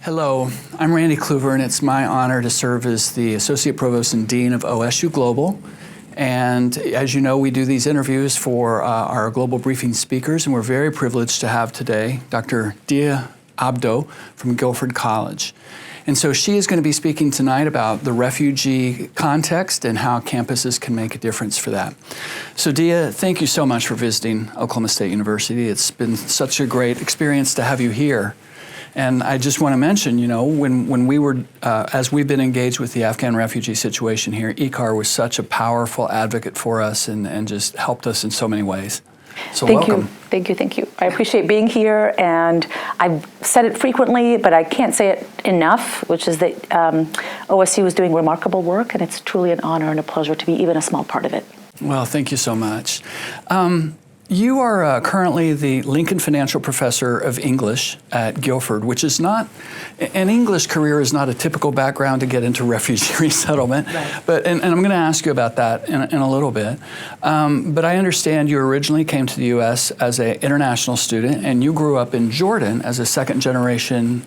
Hello, I'm Randy Kluver, and it's my honor to serve as the Associate Provost and Dean of OSU Global. And as you know, we do these interviews for our global briefing speakers, and we're very privileged to have today Dr. Diya Abdo from Guilford College. And so she is going to be speaking tonight about the refugee context and how campuses can make a difference for that. So Diya, thank you so much for visiting Oklahoma State University. It's been such a great experience to have you here. And I just want to mention, you know, when we were, as we've been engaged with the Afghan refugee situation here, ECAR was such a powerful advocate for us and just helped us in so many ways. So welcome. Thank you. I appreciate being here, and I've said it frequently, but I can't say it enough, which is that OSU is doing remarkable work, and it's truly an honor and a pleasure to be even a small part of it. Well, thank you so much. You are currently the Lincoln Financial Professor of English at Guilford, which is not, an English career is not a typical background to get into refugee resettlement. Right. But, and I'm going to ask you about that in a little bit. But I understand you originally came to the U.S. as an international student, and you grew up in Jordan as a second-generation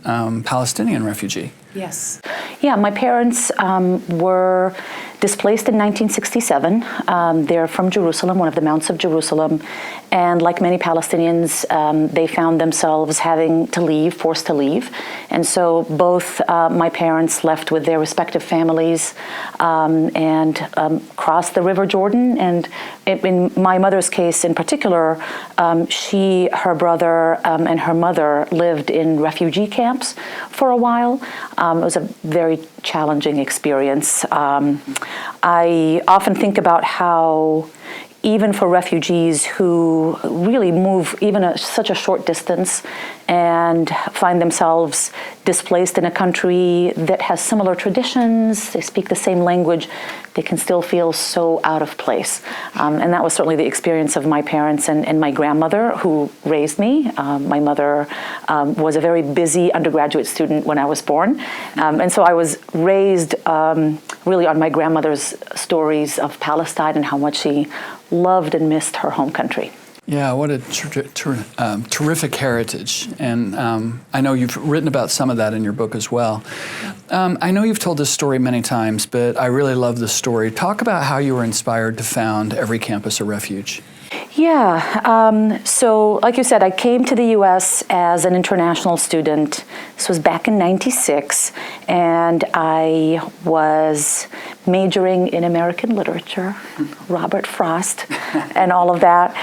Palestinian refugee. Yes. Yeah, my parents were displaced in 1967. They're from Jerusalem, one of the Mounts of Jerusalem. And like many Palestinians, they found themselves having to leave, forced to leave. And so both my parents left with their respective families and crossed the River Jordan. And in my mother's case in particular, she, her brother, and her mother lived in refugee camps for a while. It was a very challenging experience. I often think about how even for refugees who really move even such a short distance and find themselves displaced in a country that has similar traditions, they speak the same language, they can still feel so out of place. And that was certainly the experience of my parents and my grandmother who raised me. My mother was a very busy undergraduate student when I was born. And so I was raised really on my grandmother's stories of Palestine and how much she loved and missed her home country. Yeah, what a terrific heritage. And I know you've written about some of that in your book as well. I know you've told this story many times, but I really love this story. Talk about how you were inspired to found Every Campus a Refuge. Yeah, so like you said, I came to the U.S. as an international student. This was back in '96, and I was majoring in American literature, Robert Frost, and all of that.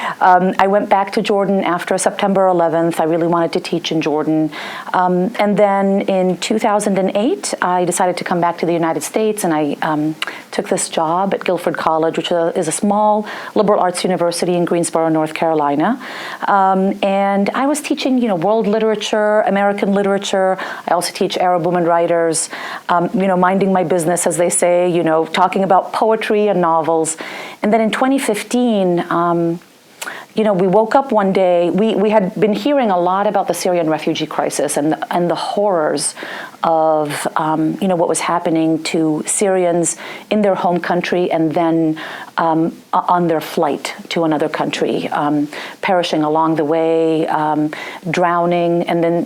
I went back to Jordan after September 11th. I really wanted to teach in Jordan. And then in 2008, I decided to come back to the United States, and I took this job at Guilford College, which is a small liberal arts university in Greensboro, North Carolina. And I was teaching, world literature, American literature. I also teach Arab women writers, minding my business, as they say, talking about poetry and novels. And then in 2015, we woke up one day, we had been hearing a lot about the Syrian refugee crisis and the horrors of, what was happening to Syrians in their home country and then on their flight to another country, perishing along the way, drowning, and then,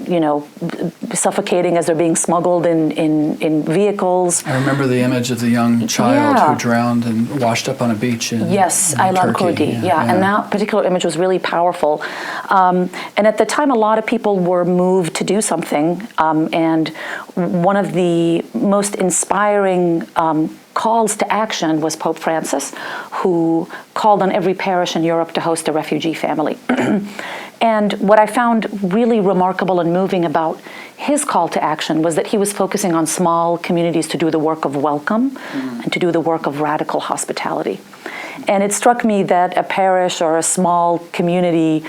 suffocating as they're being smuggled in vehicles. I remember the image of the young child who drowned and washed up on a beach in Aylan Turkey. Kurdi. Yeah, and that particular image was really powerful. And at the time, a lot of people were moved to do something. And one of the most inspiring calls to action was Pope Francis, who called on every parish in Europe to host a refugee family. And what I found really remarkable and moving about his call to action was that he was focusing on small communities to do the work of welcome and to do the work of radical hospitality. And it struck me that a parish or a small community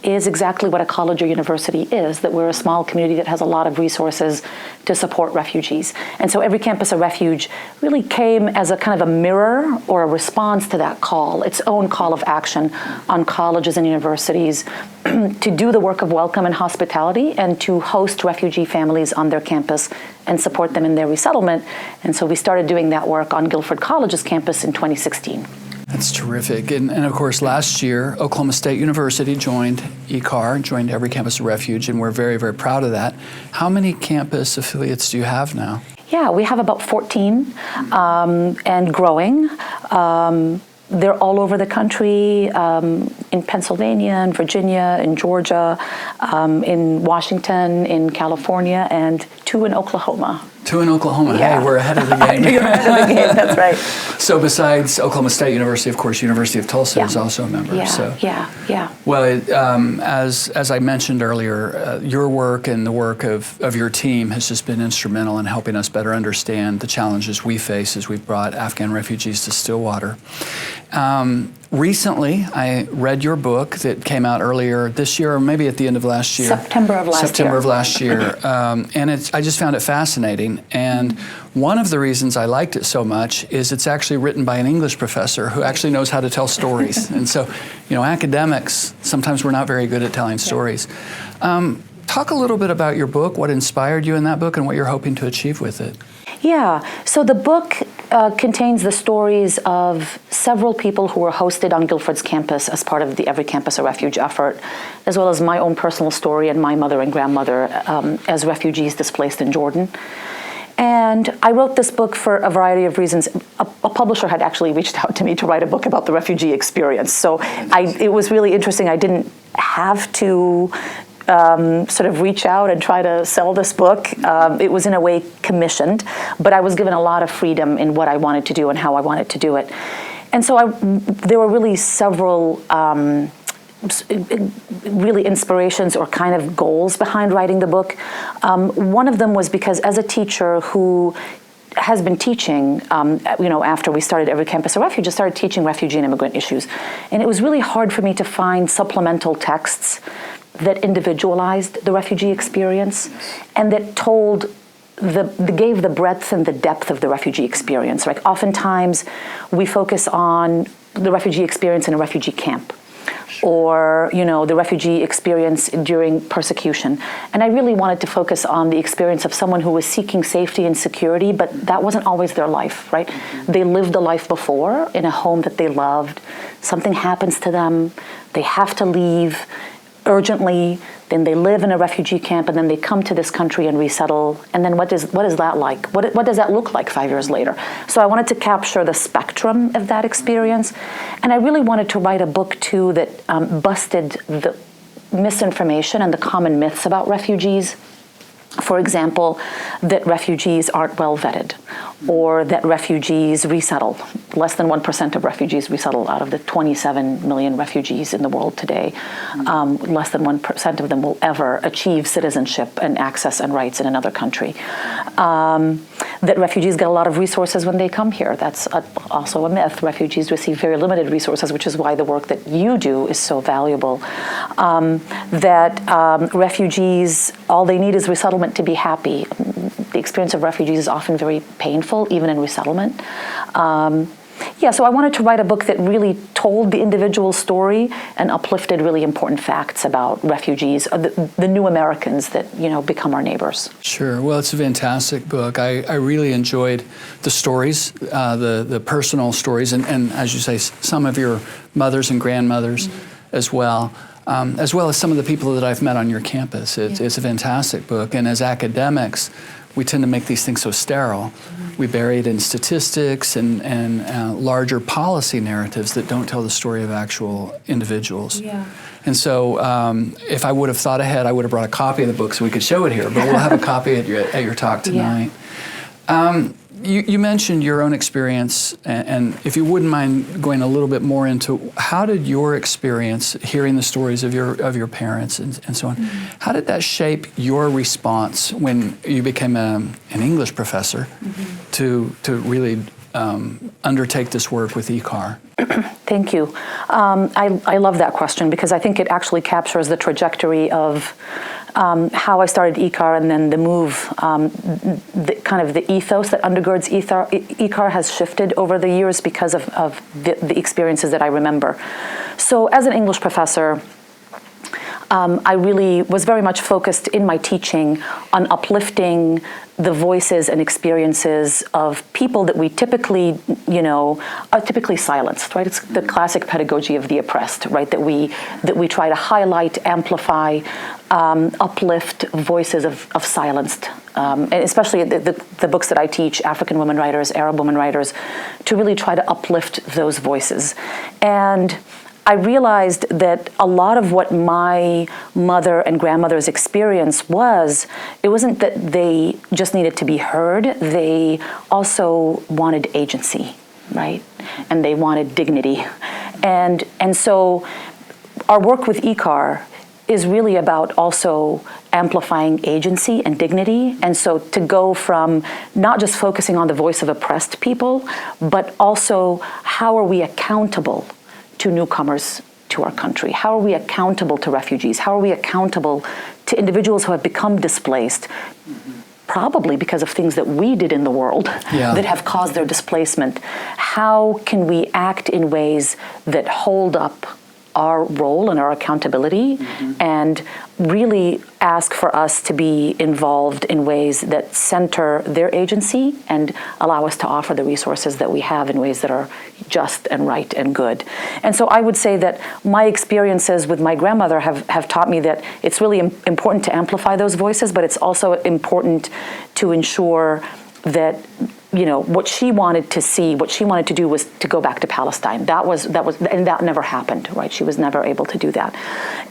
is exactly what a college or university is, that we're a small community that has a lot of resources to support refugees. And so Every Campus a Refuge really came as a kind of a mirror or a response to that call, its own call of action on colleges and universities to do the work of welcome and hospitality and to host refugee families on their campus and support them in their resettlement. And so we started doing that work on Guilford College's campus in 2016. That's terrific. And of course, last year, Oklahoma State University joined ECAR, joined Every Campus a Refuge, and we're very, very proud of that. How many campus affiliates do you have now? Yeah, we have about 14 and growing. They're all over the country, in Pennsylvania, and Virginia, in Georgia, in Washington, in California, and 2 in Oklahoma. 2 in Oklahoma. Yeah. Hey, we're ahead of the game. You're ahead of the game, that's right. So besides Oklahoma State University, of course, University of Tulsa Yeah. is also a member. Yeah, So. yeah. Well, as I mentioned earlier, your work and the work of your team has just been instrumental in helping us better understand the challenges we face as we've brought Afghan refugees to Stillwater. Recently, I read your book that came out earlier this year, or maybe at the end of last year. September of last year. And I just found it fascinating. And one of the reasons I liked it so much is it's actually written by an English professor who actually knows how to tell stories. And so, academics, sometimes we're not very good at telling stories. Talk a little bit about your book, what inspired you in that book, and what you're hoping to achieve with it. Yeah, so the book contains the stories of several people who were hosted on Guilford's campus as part of the Every Campus a Refuge effort, as well as my own personal story and my mother and grandmother as refugees displaced in Jordan. And I wrote this book for a variety of reasons. A publisher had actually reached out to me to write a book about the refugee experience. So it was really interesting. I didn't have to sort of reach out and try to sell this book. It was in a way commissioned, but I was given a lot of freedom in what I wanted to do and how I wanted to do it. And so there were really several really inspirations or kind of goals behind writing the book. One of them was because as a teacher who has been teaching, after we started Every Campus a Refuge, I started teaching refugee and immigrant issues. And it was really hard for me to find supplemental texts that individualized the refugee experience and that gave the breadth and the depth of the refugee experience. Like oftentimes we focus on the refugee experience in a refugee camp, or the refugee experience during persecution. And I really wanted to focus on the experience of someone who was seeking safety and security, but that wasn't always their life, right? Mm-hmm. They lived a life before in a home that they loved. Something happens to them. They have to leave urgently. Then they live in a refugee camp, and then they come to this country and resettle. And then what is that like? What does that look like 5 years later? So I wanted to capture the spectrum of that experience, and I really wanted to write a book too that busted the misinformation and the common myths about refugees. For example, that refugees aren't well vetted, or that refugees resettle. Less than 1% of refugees resettle out of the 27 million refugees in the world today. Less than 1% of them will ever achieve citizenship and access and rights in another country. That refugees get a lot of resources when they come here. That's also a myth. Refugees receive very limited resources, which is why the work that you do is so valuable. That refugees, all they need is resettlement to be happy. The experience of refugees is often very painful, even in resettlement. So I wanted to write a book that really told the individual story and uplifted really important facts about refugees, the new Americans that become our neighbors. Sure. Well, it's a fantastic book. I really enjoyed the stories, the personal stories, and as you say, some of your mothers and grandmothers as well as some of the people that I've met on your campus. It's a fantastic book, and as academics, we tend to make these things so sterile. We bury it in statistics and larger policy narratives that don't tell the story of actual individuals. Yeah. And so if I would have thought ahead, I would have brought a copy of the book so we could show it here, but we'll have a copy at your talk tonight. Yeah. You mentioned your own experience, and if you wouldn't mind going a little bit more into how did your experience, hearing the stories of your parents and so on, how did that shape your response when you became an English professor to really undertake this work with ECAR? Thank you. I love that question because I think it actually captures the trajectory of how I started ECAR and then the move, the ethos that undergirds ECAR has shifted over the years because of the experiences that I remember. So as an English professor, I really was very much focused in my teaching on uplifting the voices and experiences of people that we typically, are typically silenced, right? It's the classic pedagogy of the oppressed, right? That we try to highlight, amplify, uplift voices of silenced, and especially the books that I teach, African women writers, Arab women writers, to really try to uplift those voices. And I realized that a lot of what my mother and grandmother's experience was, it wasn't that they just needed to be heard, they also wanted agency, right? And they wanted dignity. And so our work with ICAR is really about also amplifying agency and dignity. And so to go from not just focusing on the voice of oppressed people, but also how are we accountable to newcomers to our country? How are we accountable to refugees? How are we accountable to individuals who have become displaced, probably because of things that we did in the world that have caused their displacement? How can we act in ways that hold up our role and our accountability and really ask for us to be involved in ways that center their agency and allow us to offer the resources that we have in ways that are just and right and good. And so I would say that my experiences with my grandmother have taught me that it's really important to amplify those voices, but it's also important to ensure that what she wanted to see, what she wanted to do was to go back to Palestine. And that never happened, right? She was never able to do that.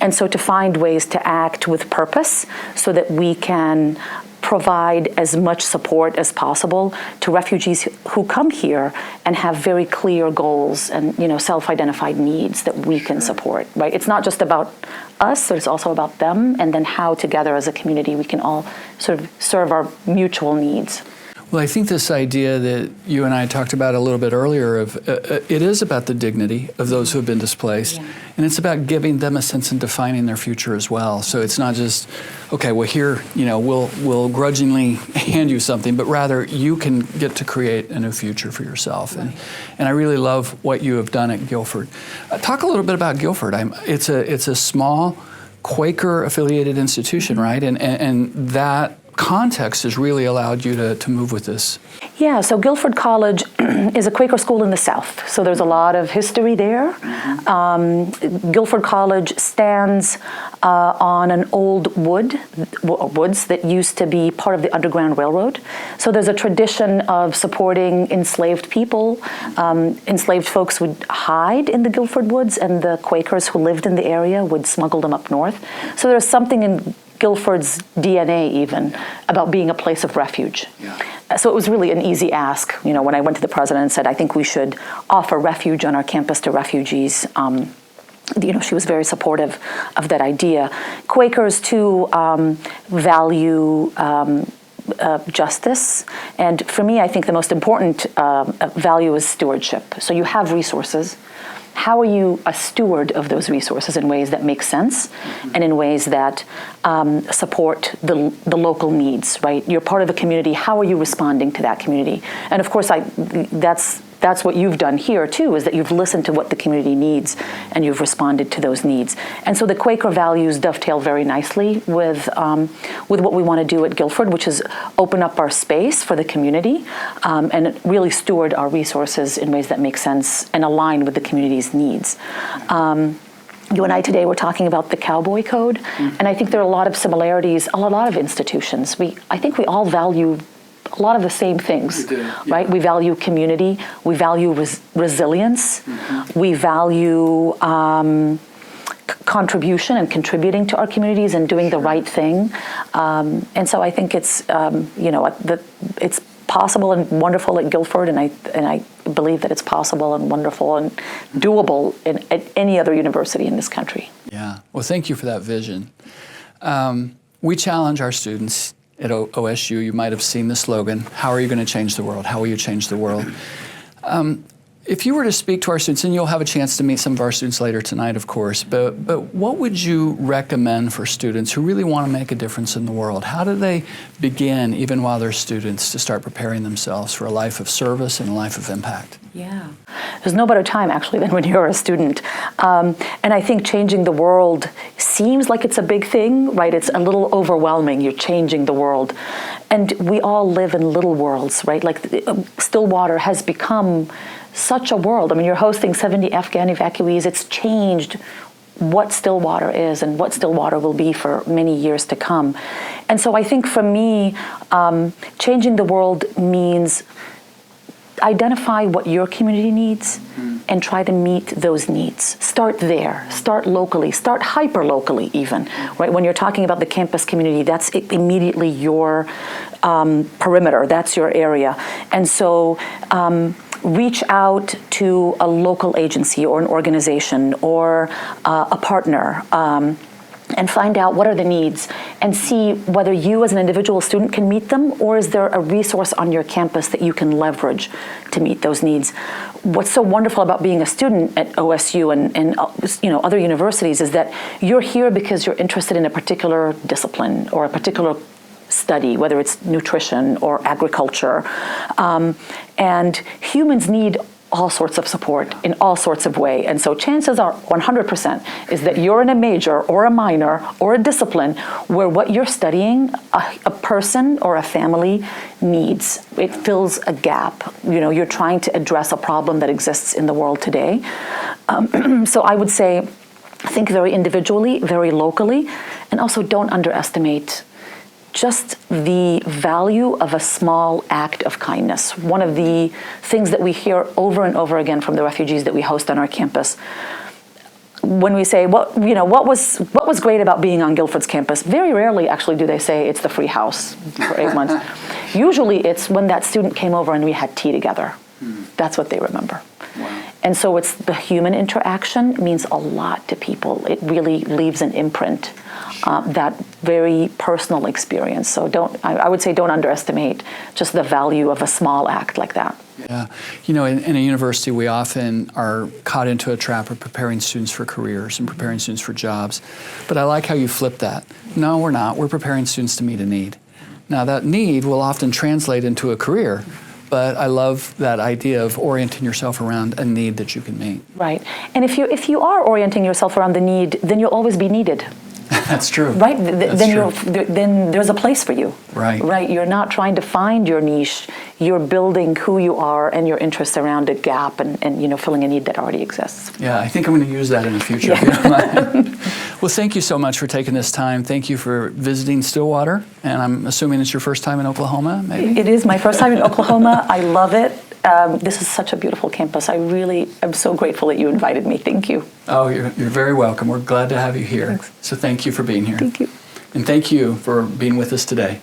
And so to find ways to act with purpose so that we can provide as much support as possible to refugees who come here and have very clear goals and self-identified needs that we can support, right? It's not just about us, but it's also about them, and then how together as a community we can all sort of serve our mutual needs. Well, I think this idea that you and I talked about a little bit earlier of it is about the dignity of those who have been displaced, and it's about giving them a sense and defining their future as well. So it's not just, okay, well here, we'll grudgingly hand you something, but rather you can get to create a new future for yourself. And I really love what you have done at Guilford. Talk a little bit about Guilford. It's a small Quaker-affiliated institution, right? And that context has really allowed you to move with this. Yeah, so Guilford College is a Quaker school in the South, so there's a lot of history there. Guilford College stands on an old woods that used to be part of the Underground Railroad. So there's a tradition of supporting enslaved people. Enslaved folks would hide in the Guilford woods, and the Quakers who lived in the area would smuggle them up north. So there's something in Guilford's DNA even about being a place of refuge. So it was really an easy ask, when I went to the president and said, I think we should offer refuge on our campus to refugees. She was very supportive of that idea. Quakers too value justice, and for me I think the most important value is stewardship. So you have resources. How are you a steward of those resources in ways that make sense and in ways that support the local needs, right? You're part of a community. How are you responding to that community? And of course, that's what you've done here too, is that you've listened to what the community needs and you've responded to those needs. And so the Quaker values dovetail very nicely with what we want to do at Guilford, which is open up our space for the community and really steward our resources in ways that make sense and align with the community's needs. You and I today were talking about the Cowboy Code, and I think there are a lot of similarities, a lot of institutions. I think we all value a lot of the same things, right? We value community, we value resilience, we value contribution and contributing to our communities and doing the right thing. And so I think it's it's possible and wonderful at Guilford, and I believe that it's possible and wonderful and doable at any other university in this country. Yeah. Well, thank you for that vision. We challenge our students at OSU. You might have seen the slogan, how are you going to change the world? How will you change the world? If you were to speak to our students, and you'll have a chance to meet some of our students later tonight, of course, but what would you recommend for students who really want to make a difference in the world? How do they begin, even while they're students, to start preparing themselves for a life of service and a life of impact? Yeah. There's no better time, actually, than when you're a student. And I think changing the world seems like it's a big thing, right? It's a little overwhelming. You're changing the world. And we all live in little worlds, right? Like Stillwater has become such a world. I mean, you're hosting 70 Afghan evacuees. It's changed what Stillwater is and what Stillwater will be for many years to come. And so I think for me, changing the world means identify what your community needs and try to meet those needs. Start there. Start locally. Start hyper-locally even. Right? When you're talking about the campus community, that's immediately your perimeter. That's your area. And so reach out to a local agency or an organization or a partner and find out what are the needs and see whether you as an individual student can meet them, or is there a resource on your campus that you can leverage to meet those needs. What's so wonderful about being a student at OSU and other universities is that you're here because you're interested in a particular discipline or a particular study, whether it's nutrition or agriculture. And humans need all sorts of support in all sorts of ways. And so chances are 100% is that you're in a major or a minor or a discipline where what you're studying, a person or a family needs. It fills a gap. You're trying to address a problem that exists in the world today. So I would say, think very individually, very locally, and also don't underestimate just the value of a small act of kindness. One of the things that we hear over and over again from the refugees that we host on our campus, when we say, what was great about being on Guilford's campus, very rarely actually do they say it's the free house for 8 months. Usually it's when that student came over and we had tea together. That's what they remember. Wow. And so it's the human interaction means a lot to people. It really leaves an imprint. That very personal experience. So I would say don't underestimate just the value of a small act like that. Yeah. In a university, we often are caught into a trap of preparing students for careers and preparing students for jobs. But I like how you flip that. No, we're not. We're preparing students to meet a need. Now, that need will often translate into a career. But I love that idea of orienting yourself around a need that you can meet. Right. And if you are orienting yourself around the need, then you'll always be needed. That's true. Right? Then there's a place for you. Right. Right? You're not trying to find your niche. You're building who you are and your interests around a gap and filling a need that already exists. Yeah, I think I'm going to use that in the future. Yeah. If you don't mind. Well, thank you so much for taking this time. Thank you for visiting Stillwater. And I'm assuming it's your first time in Oklahoma, maybe? It is my first time in Oklahoma. I love it. This is such a beautiful campus. I really am so grateful that you invited me. Thank you. Oh, you're very welcome. We're glad to have you here. Thanks. So thank you for being here. Thank you. And thank you for being with us today.